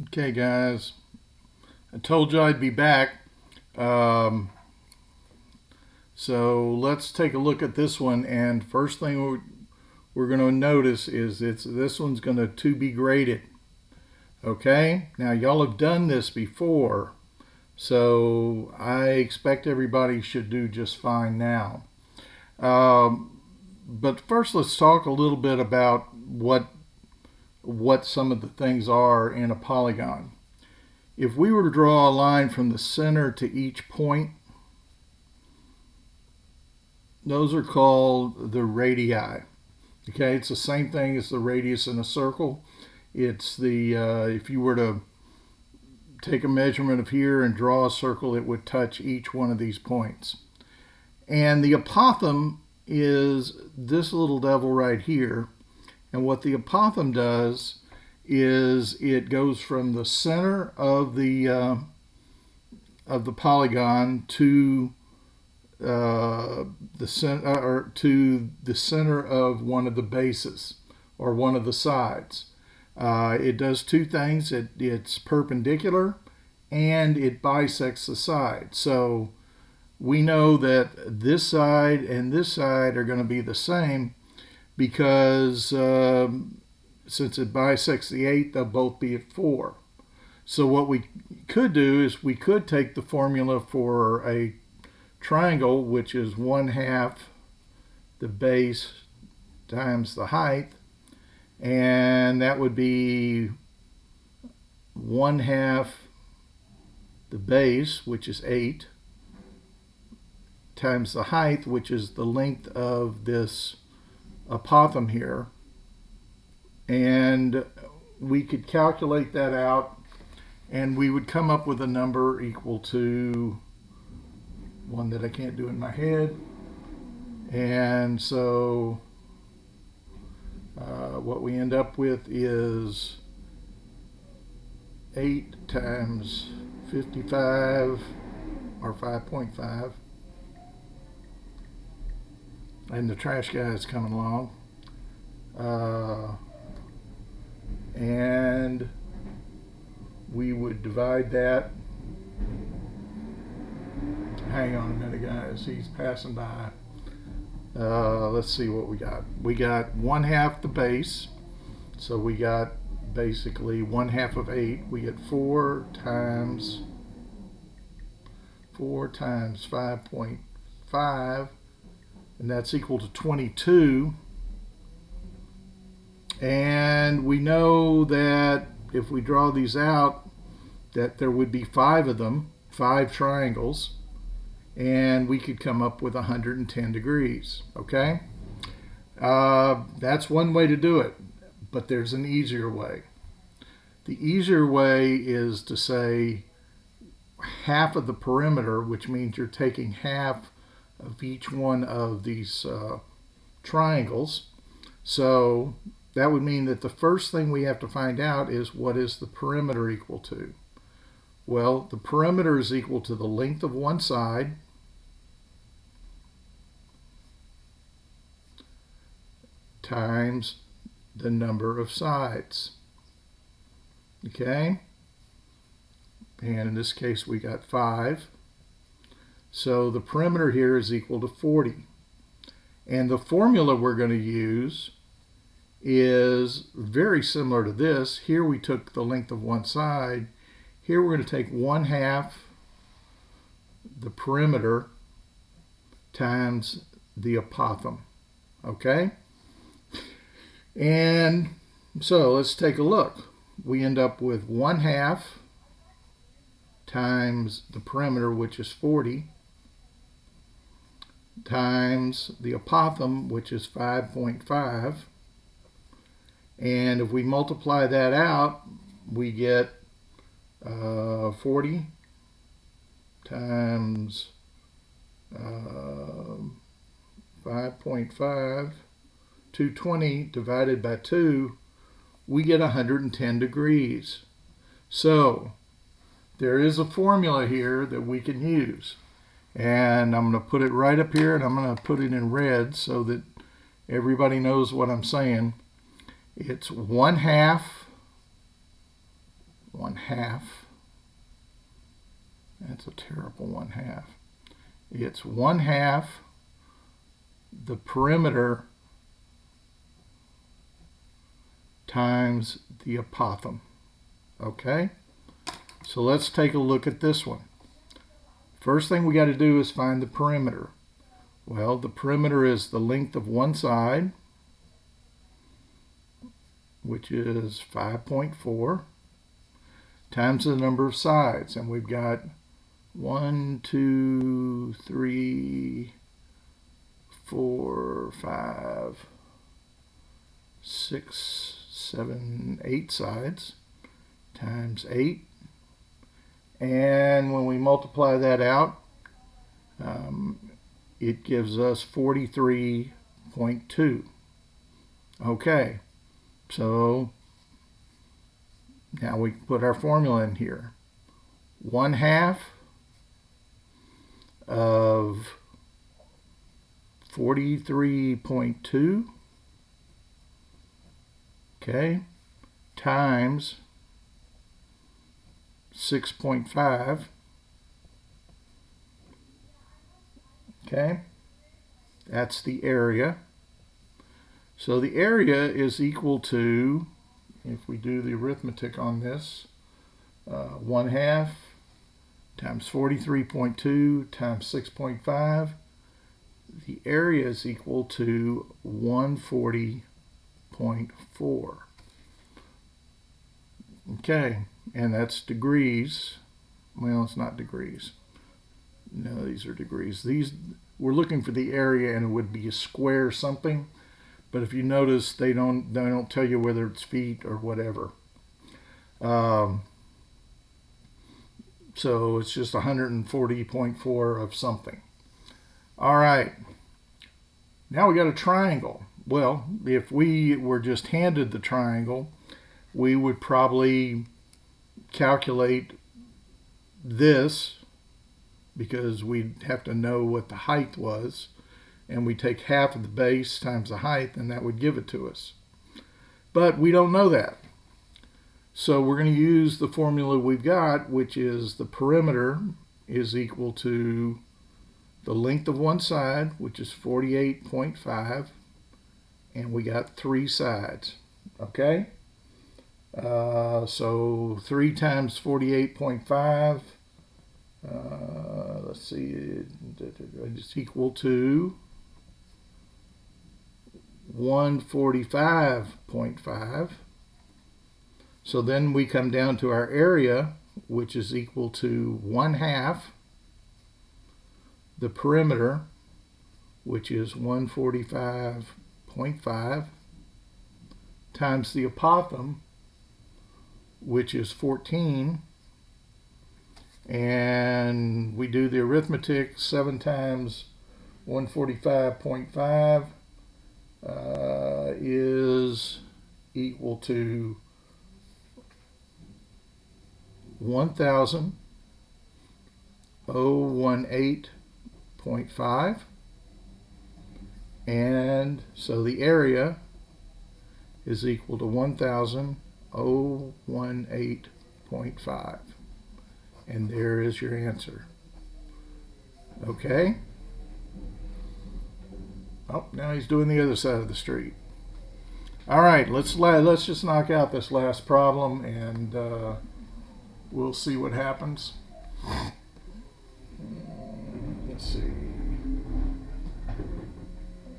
Okay, guys, I told you I'd be back. Um, so let's take a look at this one. And first thing we're going to notice is this one's going to be graded. Okay, now y'all have done this before, so I expect everybody should do just fine now. But first, let's talk a little bit about what some of the things are in a polygon. If we were to draw a line from the center to each point, those are called the radii. Okay, it's the same thing as the radius in a circle. It's the if you were to take a measurement of here and draw a circle, it would touch each one of these points. And the apothem is this little devil right here. And what the apothem does is it goes from the center of the polygon to the center of one of the bases or one of the sides. It does two things. It's perpendicular and it bisects the side. So we know that this side and this side are going to be the same because since it bisects the 8, they'll both be at 4. So what we could do is we could take the formula for a triangle, which is 1/2 the base times the height, and that would be 1/2 the base, which is 8, times the height, which is the length of this apothem here. And we could calculate that out, and we would come up with a number equal to one that I can't do in my head. And so what we end up with is 8 times 55, or 5.5. And the trash guy is coming along. And we would divide that. Hang on a minute, guys. He's passing by. Let's see what we got. We got 1/2 the base. So we got basically 1/2 of 8. We get 4 times 5.5. And that's equal to 22. And we know that if we draw these out, that there would be 5 of them, 5 triangles, and we could come up with 110 degrees, okay? That's one way to do it, but there's an easier way. The easier way is to say half of the perimeter, which means you're taking half of each one of these triangles. So that would mean that the first thing we have to find out is what is the perimeter equal to? Well, the perimeter is equal to the length of one side times the number of sides. Okay? And in this case, we got 5. So the perimeter here is equal to 40. And the formula we're going to use is very similar to this. Here we took the length of one side. Here we're going to take 1/2 the perimeter times the apothem. Okay? And so let's take a look. We end up with 1/2 times the perimeter, which is 40, times the apothem, which is 5.5. And if we multiply that out, we get 40 times 5.5, 220 divided by 2, we get 110 degrees. So there is a formula here that we can use. And I'm going to put it right up here, and I'm going to put it in red so that everybody knows what I'm saying. It's 1/2 1/2. That's a terrible 1/2. It's 1/2 the perimeter times the apothem. Okay? So let's take a look at this one. First thing we got to do is find the perimeter. Well, the perimeter is the length of one side, which is 5.4, times the number of sides. And we've got 1, 2, 3, 4, 5, 6, 7, 8 sides, times 8. And when we multiply that out, it gives us 43.2. Okay, so now we can put our formula in here. 1/2 of 43.2, okay, times 6.5, okay, that's the area. So the area is equal to, if we do the arithmetic on this, 1/2 times 43.2 times 6.5, the area is equal to 140.4. Okay, and that's degrees. Well, it's not degrees. No, these are degrees. These, we're looking for the area, and it would be a square something. But if you notice, they don't tell you whether it's feet or whatever. So it's just 140.4 of something. All right. Now we got a triangle. Well, if we were just handed the triangle, we would probably calculate this, because we'd have to know what the height was, and we take half of the base times the height, and that would give it to us. But we don't know that. So we're going to use the formula we've got, which is the perimeter is equal to the length of one side, which is 48.5, and we got 3 sides. Okay? So 3 times 48.5, let's see, it's equal to 145.5. So then we come down to our area, which is equal to 1/2 the perimeter, which is 145.5, times the apothem, which is 14. And we do the arithmetic. 7 times 145.5 is equal to 1,018.5. And so the area is equal to 1,018.5. And there is your answer. Okay? Oh, now he's doing the other side of the street. All right, let's just knock out this last problem, and we'll see what happens. Let's see.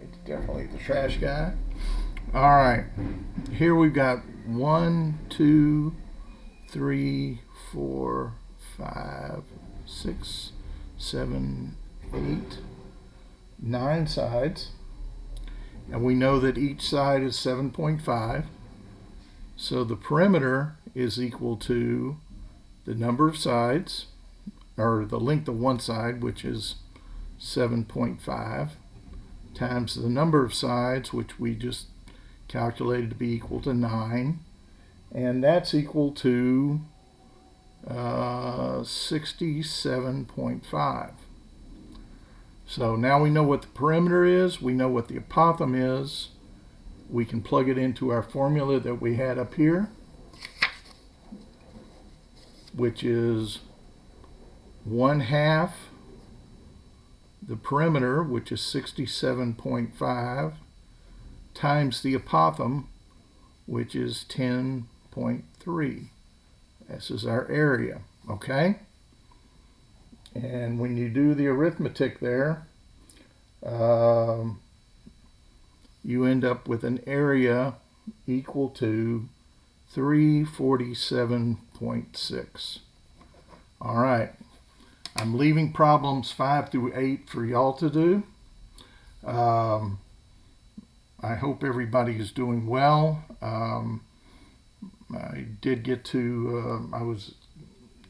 It's definitely the trash guy. All right, here we've got 1, 2, 3, 4, 5, 6, 7, 8, 9 sides, and we know that each side is 7.5. So the perimeter is equal to the number of sides, or the length of one side, which is 7.5, times the number of sides, which we just calculated to be equal to 9, and that's equal to 67.5. So now we know what the perimeter is, we know what the apothem is, we can plug it into our formula that we had up here. which is 1/2 the perimeter, which is 67.5, times the apothem, which is 10.3. This is our area, okay? And when you do the arithmetic there, you end up with an area equal to 347.6. All right. I'm leaving problems 5 through 8 for y'all to do. I hope everybody is doing well. I did get to, I was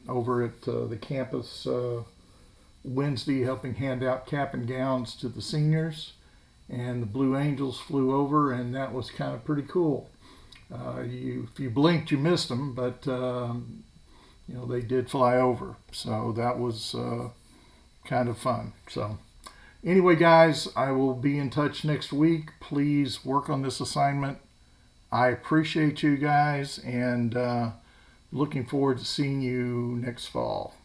over at the campus Wednesday helping hand out cap and gowns to the seniors, and the Blue Angels flew over, and that was kind of pretty cool. If you blinked, you missed them, but you know, they did fly over, so that was kind of fun. So anyway, guys, I will be in touch next week. Please work on this assignment. I appreciate you guys, and looking forward to seeing you next fall.